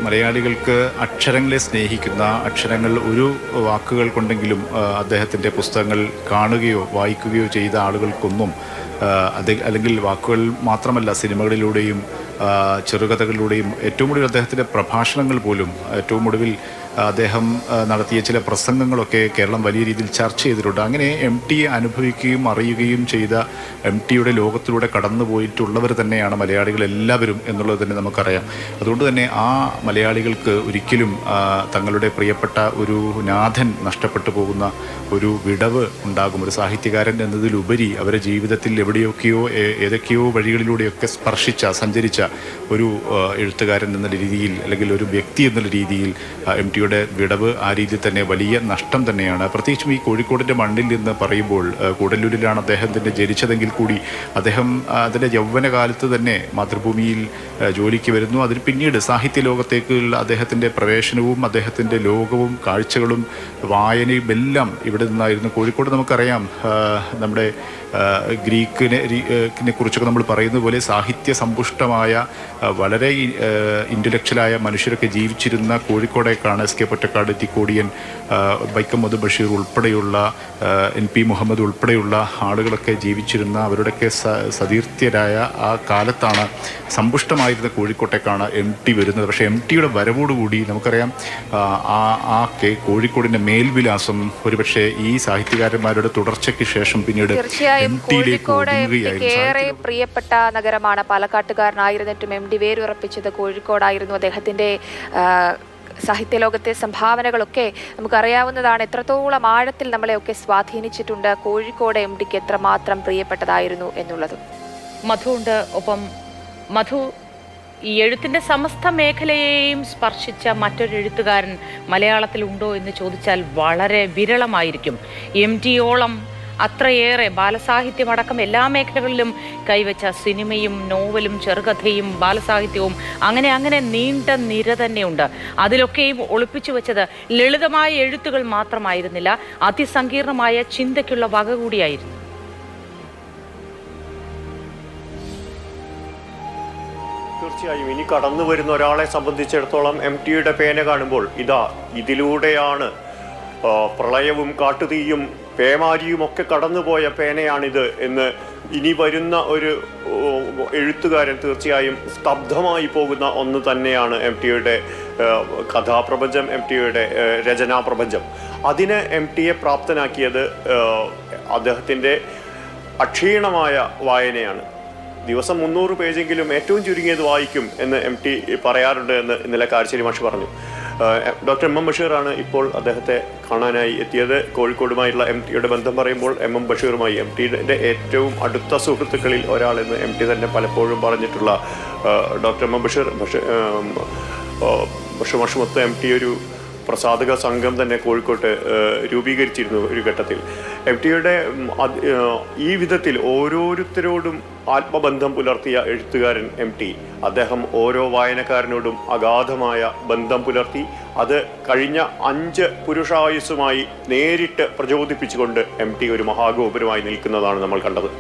മലയാളികൾക്ക് അക്ഷരങ്ങളെ സ്നേഹിക്കുന്ന, അക്ഷരങ്ങൾ ഒരു വാക്കുകൾ കൊണ്ടെങ്കിലും അദ്ദേഹത്തിൻ്റെ പുസ്തകങ്ങൾ കാണുകയോ വായിക്കുകയോ ചെയ്ത ആളുകൾക്കൊന്നും അല്ലെങ്കിൽ വാക്കുകൾ മാത്രമല്ല, സിനിമകളിലൂടെയും ചെറുകഥകളിലൂടെയും ഏറ്റവും ഒടുവിൽ അദ്ദേഹത്തിൻ്റെ പ്രഭാഷണങ്ങൾ പോലും, ഏറ്റവും ഒടുവിൽ അദ്ദേഹം നടത്തിയ ചില പ്രസംഗങ്ങളൊക്കെ കേരളം വലിയ രീതിയിൽ ചർച്ച ചെയ്തിട്ടുണ്ട്. അങ്ങനെ എം ടി അനുഭവിക്കുകയും അറിയുകയും ചെയ്ത, എം ടിയുടെ ലോകത്തിലൂടെ കടന്നുപോയിട്ടുള്ളവർ തന്നെയാണ് മലയാളികൾ എല്ലാവരും എന്നുള്ളത് തന്നെ നമുക്കറിയാം. അതുകൊണ്ട് തന്നെ ആ മലയാളികൾക്ക് ഒരിക്കലും തങ്ങളുടെ പ്രിയപ്പെട്ട ഒരു നാഥൻ നഷ്ടപ്പെട്ടു പോകുന്ന ഒരു വിടവ് ഉണ്ടാകും. ഒരു സാഹിത്യകാരൻ എന്നതിലുപരി അവരുടെ ജീവിതത്തിൽ എവിടെയൊക്കെയോ ഏതൊക്കെയോ വഴികളിലൂടെയൊക്കെ സഞ്ചരിച്ച ഒരു എഴുത്തുകാരൻ എന്ന രീതിയിൽ, അല്ലെങ്കിൽ ഒരു വ്യക്തി എന്നുള്ള രീതിയിൽ എം ടിയുടെ വിടവ് ആ രീതിയിൽ തന്നെ വലിയ നഷ്ടം തന്നെയാണ്. പ്രത്യേകിച്ചും ഈ കോഴിക്കോടിൻ്റെ മണ്ണിൽ നിന്ന് പറയുമ്പോൾ, കൂടല്ലൂരിലാണ് അദ്ദേഹത്തിൻ്റെ ജനിച്ചതെങ്കിൽ കൂടി അദ്ദേഹം അതിൻ്റെ യൗവനകാലത്ത് തന്നെ മാതൃഭൂമിയിൽ ജോലിക്ക് വരുന്നു. അതിന് പിന്നീട് സാഹിത്യ ലോകത്തേക്കുള്ള അദ്ദേഹത്തിൻ്റെ പ്രവേശനവും അദ്ദേഹത്തിൻ്റെ ലോകവും കാഴ്ചകളും വായനയും എല്ലാം ഇവിടെ നിന്നായിരുന്നു. കോഴിക്കോട് നമുക്കറിയാം, നമ്മുടെ ഗ്രീക്കിനെ കുറിച്ചൊക്കെ നമ്മൾ പറയുന്നത് പോലെ സാഹിത്യ സമ്പുഷ്ടമായ, വളരെ ഇൻ്റലക്ച്വലായ മനുഷ്യരൊക്കെ ജീവിച്ചിരുന്ന കോഴിക്കോടേക്കാണ് എസ്.കെ. പൊറ്റക്കാട്, തിക്കോടിയൻ, വൈക്കം മുഹമ്മദ് ബഷീർ ഉൾപ്പെടെയുള്ള, NP മുഹമ്മദ് ഉൾപ്പെടെയുള്ള ആളുകളൊക്കെ ജീവിച്ചിരുന്ന, അവരുടെയൊക്കെ സതീർത്ഥ്യരായ ആ കാലത്താണ്, സമ്പുഷ്ടമായിരുന്ന കോഴിക്കോട്ടേക്കാണ് എം ടി വരുന്നത്. പക്ഷേ എം ടിയുടെ വരവോടുകൂടി നമുക്കറിയാം കോഴിക്കോടിൻ്റെ മേൽവിലാസം ഒരുപക്ഷെ ഈ സാഹിത്യകാരന്മാരുടെ തുടർച്ചയ്ക്ക് ശേഷം പിന്നീട് കോഴിക്കോട് ഏറെ പ്രിയപ്പെട്ട നഗരമാണ്. പാലക്കാട്ടുകാരനായിരുന്നിട്ടും എം ഡി വേരുറപ്പിച്ചത് കോഴിക്കോടായിരുന്നു. അദ്ദേഹത്തിൻ്റെ സാഹിത്യലോകത്തെ സംഭാവനകളൊക്കെ നമുക്കറിയാവുന്നതാണ്. എത്രത്തോളം ആഴത്തിൽ നമ്മളെയൊക്കെ സ്വാധീനിച്ചിട്ടുണ്ട്, കോഴിക്കോട് എം ഡിക്ക് എത്രമാത്രം പ്രിയപ്പെട്ടതായിരുന്നു എന്നുള്ളത്. മധു ഉണ്ട്. ഒപ്പം മധു, ഈ എഴുത്തിൻ്റെ സമസ്ത മേഖലയെയും സ്പർശിച്ച മറ്റൊരു എഴുത്തുകാരൻ മലയാളത്തിൽ ഉണ്ടോ എന്ന് ചോദിച്ചാൽ വളരെ വിരളമായിരിക്കും. എം ടിയോളം അത്രയേറെ ബാലസാഹിത്യമടക്കം എല്ലാ മേഖലകളിലും കൈവച്ച സിനിമയും നോവലും ചെറുകഥയും ബാലസാഹിത്യവും അങ്ങനെ നീണ്ട നിര തന്നെയുണ്ട്. അതിലൊക്കെയും ഒളിപ്പിച്ചു വെച്ചത് ലളിതമായ എഴുത്തുകൾ മാത്രമായിരുന്നില്ല, അതിസങ്കീർണമായ ചിന്തയ്ക്കുള്ള വക കൂടിയായിരുന്നു. തീർച്ചയായും ഇനി കടന്നു വരുന്ന ഒരാളെ സംബന്ധിച്ചിടത്തോളം എം ടിയുടെ പേന കാണുമ്പോൾ ഇതിലൂടെയാണ് പ്രളയവും കാട്ടുതീയും പേമാരിയും ഒക്കെ കടന്നുപോയ പേനയാണിത് എന്ന് ഇനി വരുന്ന ഒരു എഴുത്തുകാരൻ തീർച്ചയായും സ്തബ്ധമായി പോകുന്ന ഒന്ന് തന്നെയാണ് എം ടിയുടെ കഥാപ്രപഞ്ചം, എം ടിയുടെ രചനാപ്രപഞ്ചം. അതിന് എം ടിയെ പ്രാപ്തനാക്കിയത് അദ്ദേഹത്തിൻ്റെ അക്ഷീണമായ വായനയാണ്. ദിവസം 300 പേജെങ്കിലും ഏറ്റവും ചുരുങ്ങിയത് വായിക്കും എന്ന് എം ടി പറയാറുണ്ട് എന്ന് ഇന്നലെ കാരശ്ശേരി മാഷ് പറഞ്ഞു. ഡോക്ടർ MM ബഷീറാണ് ഇപ്പോൾ അദ്ദേഹത്തെ കാണാനായി എത്തിയത്. കോഴിക്കോടുമായുള്ള എം ടിയുടെ ബന്ധം പറയുമ്പോൾ MM ബഷീറുമായി, എം ടിയുടെ ഏറ്റവും അടുത്ത സുഹൃത്തുക്കളിൽ ഒരാളെന്ന് എം ടി തന്നെ പലപ്പോഴും പറഞ്ഞിട്ടുള്ള ഡോക്ടർ MM ബഷീർ മാഷുമൊത്ത് എം ടി ഒരു പ്രസാധക സംഘം തന്നെ കോഴിക്കോട്ട് രൂപീകരിച്ചിരുന്നു ഒരു ഘട്ടത്തിൽ. എം ടിയുടെ ഈ വിധത്തിൽ ഓരോരുത്തരോടും ആത്മബന്ധം പുലർത്തിയ എഴുത്തുകാരൻ എം ടി. അദ്ദേഹം ഓരോ വായനക്കാരനോടും അഗാധമായ ബന്ധം പുലർത്തി. അത് കഴിഞ്ഞ 5 പുരുഷായുസ്സുമായി നേരിട്ട് പ്രചോദിപ്പിച്ചുകൊണ്ട് എം ടി ഒരു മഹാഗോപുരമായി നിൽക്കുന്നതാണ് നമ്മൾ കണ്ടത്.